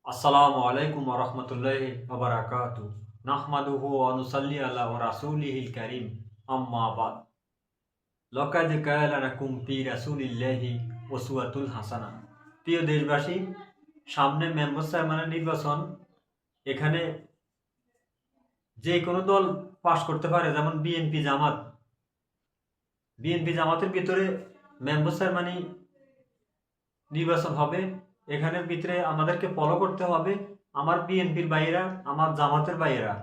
আসসালামু আলাইকুম ওয়া রাহমাতুল্লাহি ওয়া বারাকাতুহু। নাহমাদুহু ওয়া নুসাল্লি আলা রাসূলিহিল কারীম। আম্মা বাদ। লাকাদ কানা লাকুম ফি রাসূলিল্লাহি উসওয়াতুল হাসানাহ। প্রিয় দেশবাসী, সামনে মেম্বার চেয়ারম্যানের নির্বাচন। এখানে যে কোনো দল পাশ করতে পারে, যেমন বিএনপি জামাতের ভিতরে মেম্বার চেয়ারম্যানই নির্বাচন হবে। এখানের ভিতরে আমাদেরকে ফলো করতে হবে, আমার বিএনপির ভাইয়েরা, আমার জামাতের ভাইয়েরা,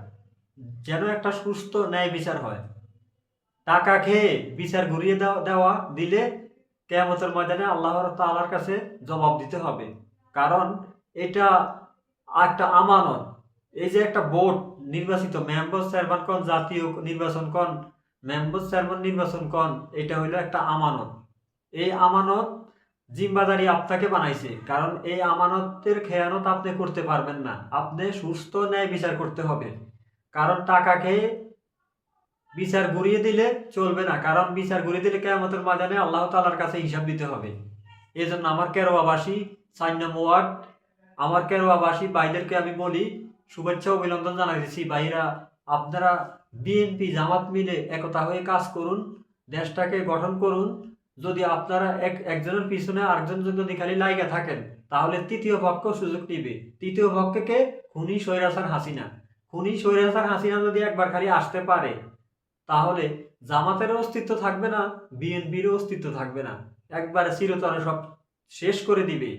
যেন একটা সুস্থ ন্যায় বিচার হয়। টাকা খেয়ে বিচার ঘুরিয়ে দেওয়া দিলে কিয়ামতের ময়দানে আল্লাহ তাআলার কাছে জবাব দিতে হবে। কারণ এটা একটা আমানত। এই যে একটা ভোট, নির্বাচিত মেম্বার চেয়ারম্যান কোন, জাতীয় নির্বাচন কোন, মেম্বার চেয়ারম্যান নির্বাচন কোন, এটা হইলো একটা আমানত। এই আমানত জিম্মাদারি আপনাকে বানাইছে, কারণ এই আমানতের খেয়ানত আপনি করতে পারবেন না। আপনি সুস্থ ন্যায় বিচার করতে হবে। কারণ টাকা খেয়ে বিচার ঘুরিয়ে দিলে চলবে না, কারণ বিচার ঘুরিয়ে দিলে কিয়ামতের ময়দানে আল্লাহ তাআলার কাছে হিসাব দিতে হবে। এই জন্য আমার কেরোয়াবাসী, ৪ নম্বর ওয়ার্ড, আমার কেরোয়াবাসী ভাইদেরকে আমি বলি, শুভেচ্ছা অভিনন্দন জানাইছি। ভাইরা, আপনারা বিএনপি জামাত মিলে একতা হয়ে কাজ করুন, দেশটাকে গঠন করুন। যদি আপনারা একজনের পিছনে আরেকজন যদি খালি লাইগা থাকেন, তাহলে তৃতীয় পক্ষ সুযোগ নিবে। তৃতীয় পক্ষকে খুনি স্বৈরাচার হাসিনা, যদি একবার খালি আসতে পারে, তাহলে জামাতেরও অস্তিত্ব থাকবে না, বিএনপিরও অস্তিত্ব থাকবে না। একবারে চিরতরে সব শেষ করে দিবে।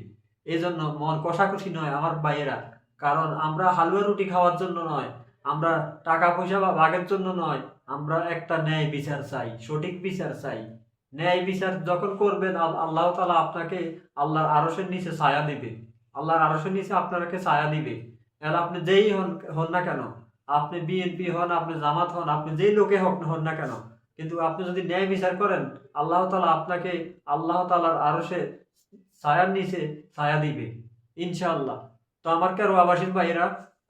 এজন্য মন কষাকষি নয় আমার ভাইয়েরা। কারণ আমরা হালুয়া রুটি খাওয়ার জন্য নয়, আমরা টাকা পয়সা বা ভাগের জন্য নয়, আমরা একটা ন্যায় বিচার চাই, সঠিক বিচার চাই। ন্যায় বিচার যখন করবেন, আল্লাহ তাআলা আপনাকে আল্লাহর আরশের নিচে ছায়া দিবে। আল্লাহর আরশের নিচে আপনাকে ছায়া দিবে। আর আপনি যেই হন হন না কেন, আপনি বিএনপি হন, আপনি জামাত হন, আপনি যেই লোকে হন না কেন, কিন্তু আপনি যদি ন্যায় বিচার করেন, আল্লাহ তাআলা আপনাকে আল্লাহ তাআলার আরশে ছায়ার নিচে ছায়া দিবে ইনশাআল্লাহ। তো আমার কেরোয়াবাসীর ভাইয়েরা,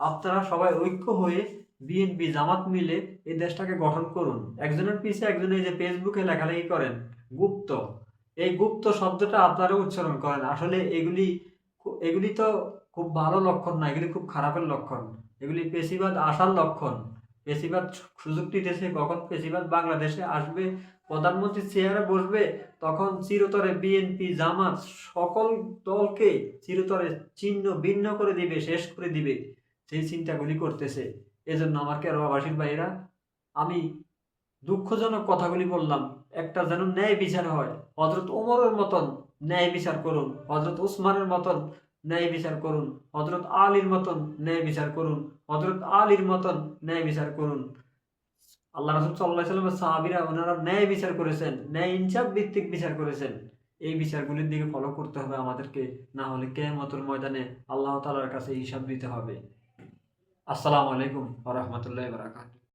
আপনারা সবাই ঐক্য হয়ে বিএনপি জামাত মিলে এই দেশটাকে গঠন করুন। একজনের পিছে একজন এই যে ফেসবুকে লেখালেখি করেন গুপ্ত, এই গুপ্ত শব্দটা আপনারা উচ্চারণ করেন। আসলে এগুলি তো খুব ভালো লক্ষণ না, এগুলি খুব খারাপের লক্ষণ। এগুলি পেশিবাদ আসার লক্ষণ। পেশিবাদ সুযোগ নিতেছে, কখন পেশিবাদ বাংলাদেশে আসবে, প্রধানমন্ত্রীর চেয়ারে বসবে, তখন চিরতরে বিএনপি জামাত সকল দলকে চিরতরে ছিন্ন ভিন্ন করে দিবে, শেষ করে দিবে, সেই চিন্তাগুলি করতেছে। এজন্য আমার কেরোয়াবাসীর ভাইয়েরা, আমি দুঃখজনক কথাগুলি বললাম, একটা যেন ন্যায় বিচার হয়। হযরত ওমরের মতন ন্যায় বিচার করুন, হযরত উসমানের মতন ন্যায় বিচার করুন, হযরত আলীর মতন ন্যায় বিচার করুন, হযরত আলীর মতন ন্যায় বিচার করুন। আল্লাহ রাসূল সাল্লাল্লাহু আলাইহি ওয়াসাল্লামের সাহাবীরা ওনারা ন্যায় বিচার করেছেন, ন্যায় ইনসাফ ভিত্তিক বিচার করেছেন। এই বিচারগুলির দিকে ফলো করতে হবে আমাদেরকে, না হলে কিয়ামতের ময়দানে আল্লাহ তাআলার কাছে হিসাব দিতে হবে। আসসালামু আলাইকুম ওয়া রাহমাতুল্লাহি ওয়া বারাকাতুহু।